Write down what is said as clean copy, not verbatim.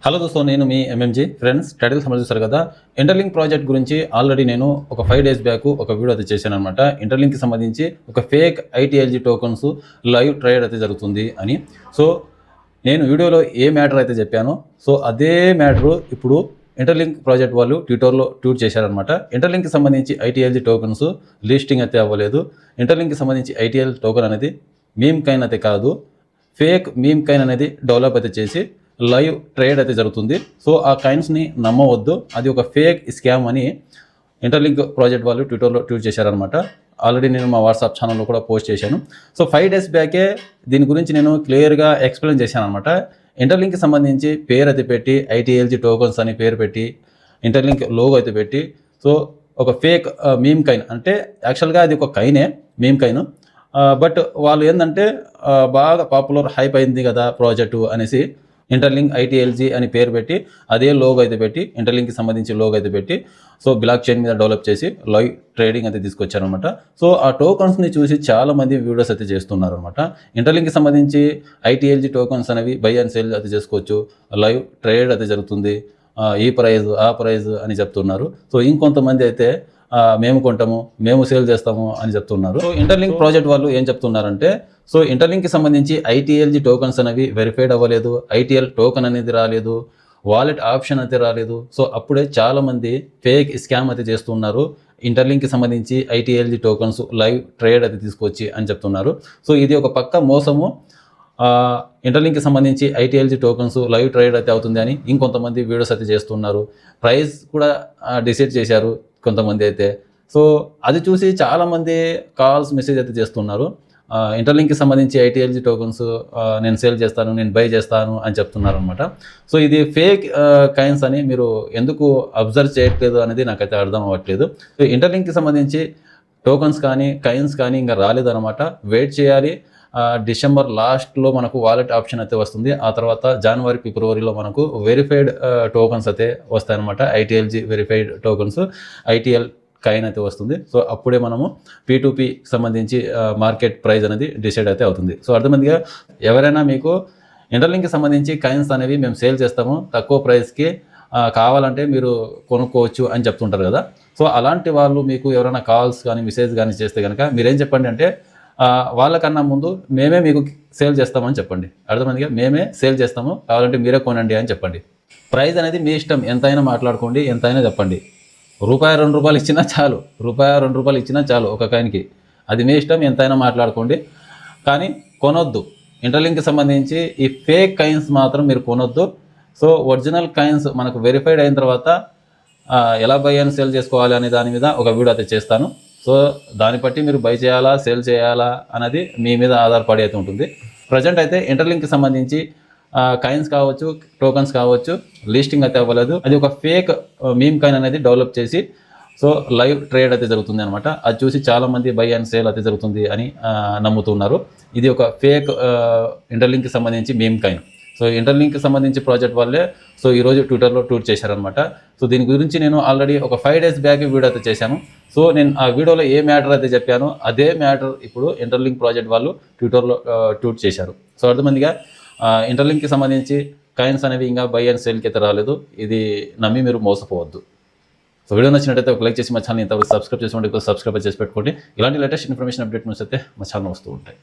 Hello దోస్తో నేను మీ MMG friends title సంబంధిస్తారు కదా. Interlink project గురించి ఆల్రెడీ నేను ఒక 5 డేస్ బ్యాక్ ఒక వీడియో అయితే చేశాను అనమాట. ఇంటర్లింక్కి సంబంధించి ఒక fake ITLG tokens live trade అయితే జరుగుతుంది అని. సో నేను వీడియోలో ఏ మ్యాటర్ అయితే చెప్పానో సో అదే మ్యాటరు ఇప్పుడు ఇంటర్లింక్ ప్రాజెక్ట్ వాళ్ళు ట్విట్టర్లో ట్వీట్ చేశారనమాట. ఇంటర్లింక్కి సంబంధించి ఐటీఎల్జీ టోకన్స్ లిస్టింగ్ అయితే అవ్వలేదు. ఇంటర్లింక్కి సంబంధించి ఐటీఎల్ టోకెన్ అనేది మీమ్ కైన్ అయితే కాదు, ఫేక్ మీమ్ కైన్ అనేది డెవలప్ అయితే చేసి లైవ్ ట్రేడ్ అయితే జరుగుతుంది. సో ఆ కైన్స్ని నమ్మవద్దు, అది ఒక ఫేక్ స్కామ్ అని ఇంటర్లింక్ ప్రాజెక్ట్ వాళ్ళు ట్విట్టర్లో ట్వీట్ చేశారనమాట. ఆల్రెడీ నేను మా వాట్సాప్ ఛానల్లో కూడా పోస్ట్ చేశాను. సో 5 డేస్ బ్యాకే దీని గురించి నేను క్లియర్గా ఎక్స్ప్లెయిన్ చేశాను అనమాట. ఇంటర్లింక్కి సంబంధించి పేరు అయితే పెట్టి ఐటీఎల్జీ టోకన్స్ అని పేరు పెట్టి ఇంటర్లింక్ లోగో అయితే పెట్టి సో ఒక ఫేక్ మీమ్ కైన్, అంటే యాక్చువల్గా అది ఒక కైనే, మీమ్ కైన్. బట్ వాళ్ళు ఏంటంటే బాగా పాపులర్ హైప్ అయింది కదా ప్రాజెక్టు అనేసి ఇంటర్లింక్ ఐటీఎల్జీ అని పేరు పెట్టి అదే లోగో అయితే పెట్టి ఇంటర్లింక్కి సంబంధించి లోగో అయితే పెట్టి సో బ్లాక్ చైన్ మీద డెవలప్ చేసి లైవ్ ట్రేడింగ్ అయితే తీసుకొచ్చారనమాట. సో ఆ టోకన్స్ని చూసి చాలామంది వీడియోస్ అయితే చేస్తున్నారు అనమాట. ఇంటర్లింక్కి సంబంధించి ఐటీఎల్జీ టోకన్స్ అనేవి బై అండ్ సేల్ అయితే చేసుకోవచ్చు, లైవ్ ట్రేడ్ అయితే జరుగుతుంది, ఈ ప్రైజ్ ఆ ప్రైజ్ అని చెప్తున్నారు. సో ఇంకొంతమంది అయితే మేము కొంటాము, మేము సేల్ చేస్తాము అని చెప్తున్నారు. సో ఇంటర్లింక్ ప్రాజెక్ట్ వాళ్ళు ఏం చెప్తున్నారంటే సో ఇంటర్లింక్కి సంబంధించి ఐటీఎల్జీ టోకన్స్ అనేవి వెరిఫైడ్ అవ్వలేదు, ఐటీఎల్ టోకెన్ అనేది రాలేదు, వాలెట్ ఆప్షన్ అయితే రాలేదు. సో అప్పుడే చాలామంది ఫేక్ స్కామ్ అయితే చేస్తున్నారు. ఇంటర్లింక్కి సంబంధించి ఐటీఎల్జీ టోకన్స్ లైవ్ ట్రేడ్ అయితే తీసుకొచ్చి అని చెప్తున్నారు. సో ఇది ఒక పక్క మోసము. ఇంటర్లింక్కి సంబంధించి ఐటీఎల్జీ టోకన్స్ లైవ్ ట్రేడ్ అయితే అవుతుంది అని ఇంకొంతమంది వీడియోస్ అయితే చేస్తున్నారు. ప్రైస్ కూడా డిసైడ్ చేశారు కొంతమంది అయితే. సో అది చూసి చాలామంది కాల్స్ మెసేజ్ అయితే చేస్తున్నారు. ఇంటర్లింక్కి సంబంధించి ఐటీఎల్జీ టోకన్స్ నేను సేల్ చేస్తాను, నేను బై చేస్తాను అని చెప్తున్నారు అనమాట. సో ఇది ఫేక్ కైన్స్ అని మీరు ఎందుకు అబ్జర్వ్ చేయట్లేదు అనేది నాకైతే అర్థం అవ్వట్లేదు. ఇంటర్లింక్కి సంబంధించి టోకన్స్ కానీ కైన్స్ కానీ ఇంకా రాలేదన్నమాట. వెయిట్ చేయాలి. డిసెంబర్ లాస్ట్లో మనకు వాలెట్ ఆప్షన్ అయితే వస్తుంది. ఆ తర్వాత జనవరి ఫిబ్రవరిలో మనకు వెరిఫైడ్ టోకన్స్ అయితే వస్తాయన్నమాట. ఐటీఎల్జీ వెరిఫైడ్ టోకన్స్ ఐటీఎల్ కైన్ అయితే వస్తుంది. సో అప్పుడే మనము P2P సంబంధించి మార్కెట్ ప్రైస్ అనేది డిసైడ్ అయితే అవుతుంది. సో అర్థమైందిగా, ఎవరైనా మీకు ఇంటర్లింక్కి సంబంధించి కైన్స్ అనేవి మేము సేల్ చేస్తాము తక్కువ ప్రైస్కి, కావాలంటే మీరు కొనుక్కోవచ్చు అని చెప్తుంటారు కదా. సో అలాంటి వాళ్ళు మీకు ఎవరైనా కాల్స్ కానీ మెసేజ్ కానీ చేస్తే కనుక మీరేం చెప్పండి అంటే వాళ్ళకన్నా ముందు మేమే మీకు సేల్ చేస్తామని చెప్పండి. అర్థమైందిగా, మేమే సేల్ చేస్తాము, కావాలంటే మీరే కొనండి అని చెప్పండి. ప్రైస్ అనేది మీ ఇష్టం, ఎంతైనా మాట్లాడుకోండి, ఎంతైనా చెప్పండి. ₹2 ఇచ్చినా చాలు, ₹2 ఇచ్చినా చాలు ఒక కాయిన్కి. అది మీ ఇష్టం, ఎంతైనా మాట్లాడుకోండి. కానీ కొనొద్దు. ఇంటర్లింక్కి సంబంధించి ఈ ఫేక్ కైన్స్ మాత్రం మీరు కొనొద్దు. సో ఒరిజినల్ కైన్స్ మనకు వెరిఫైడ్ అయిన తర్వాత ఎలా బై అండ్ సేల్ చేసుకోవాలి అనే దాని మీద ఒక వీడియో అయితే చేస్తాను. సో దాన్ని బట్టి మీరు బై చేయాలా సేల్ చేయాలా అనేది మీ మీద ఆధారపడి అయితే ఉంటుంది. ప్రజెంట్ అయితే ఇంటర్లింక్కి సంబంధించి కైన్స్ కావచ్చు, టోకన్స్ కావచ్చు, లిస్టింగ్ అయితే అవ్వలేదు. అది ఒక ఫేక్ మీమ్ కైన్ అనేది డెవలప్ చేసి సో లైవ్ ట్రేడ్ అయితే జరుగుతుంది అనమాట. అది చూసి చాలామంది బై అండ్ సేల్ అయితే జరుగుతుంది అని నమ్ముతున్నారు. ఇది ఒక ఫేక్ ఇంటర్లింక్కి సంబంధించి మీమ్ కైన్. సో ఇంటర్లింక్కి సంబంధించి ప్రాజెక్ట్ వాళ్ళే సో ఈరోజు ట్విట్టర్లో ట్వీట్ చేశారనమాట. సో దీని గురించి నేను ఆల్రెడీ ఒక 5 డేస్ బ్యాక్ వీడియో అయితే చేశాను. సో నేను ఆ వీడియోలో ఏ మ్యాటర్ అయితే చెప్పానో అదే మ్యాటర్ ఇప్పుడు ఇంటర్లింక్ ప్రాజెక్ట్ వాళ్ళు ట్విట్టర్లో ట్వీట్ చేశారు. సో అర్థమందిగా, ఇంటర్లింక్కి సంబంధించి కైన్స్ అనేవి ఇంకా బై అండ్ సేల్కి అయితే రాలేదు. ఇది నమ్మి మీరు మోసపోవద్దు. సో వీడియో నచ్చినట్టయితే ఒక లైక్ చేసి మా ఛానల్ ఇంతవరకు సబ్స్క్రైబ్ చేసుకోండి, సబ్స్క్రైబ్ చేసి పెట్టుకోండి. ఇలాంటి లేటెస్ట్ ఇన్ఫర్మేషన్ అప్డేట్ న్యూస్ అయితే మా ఛానల్ వస్తూ ఉంటాయి.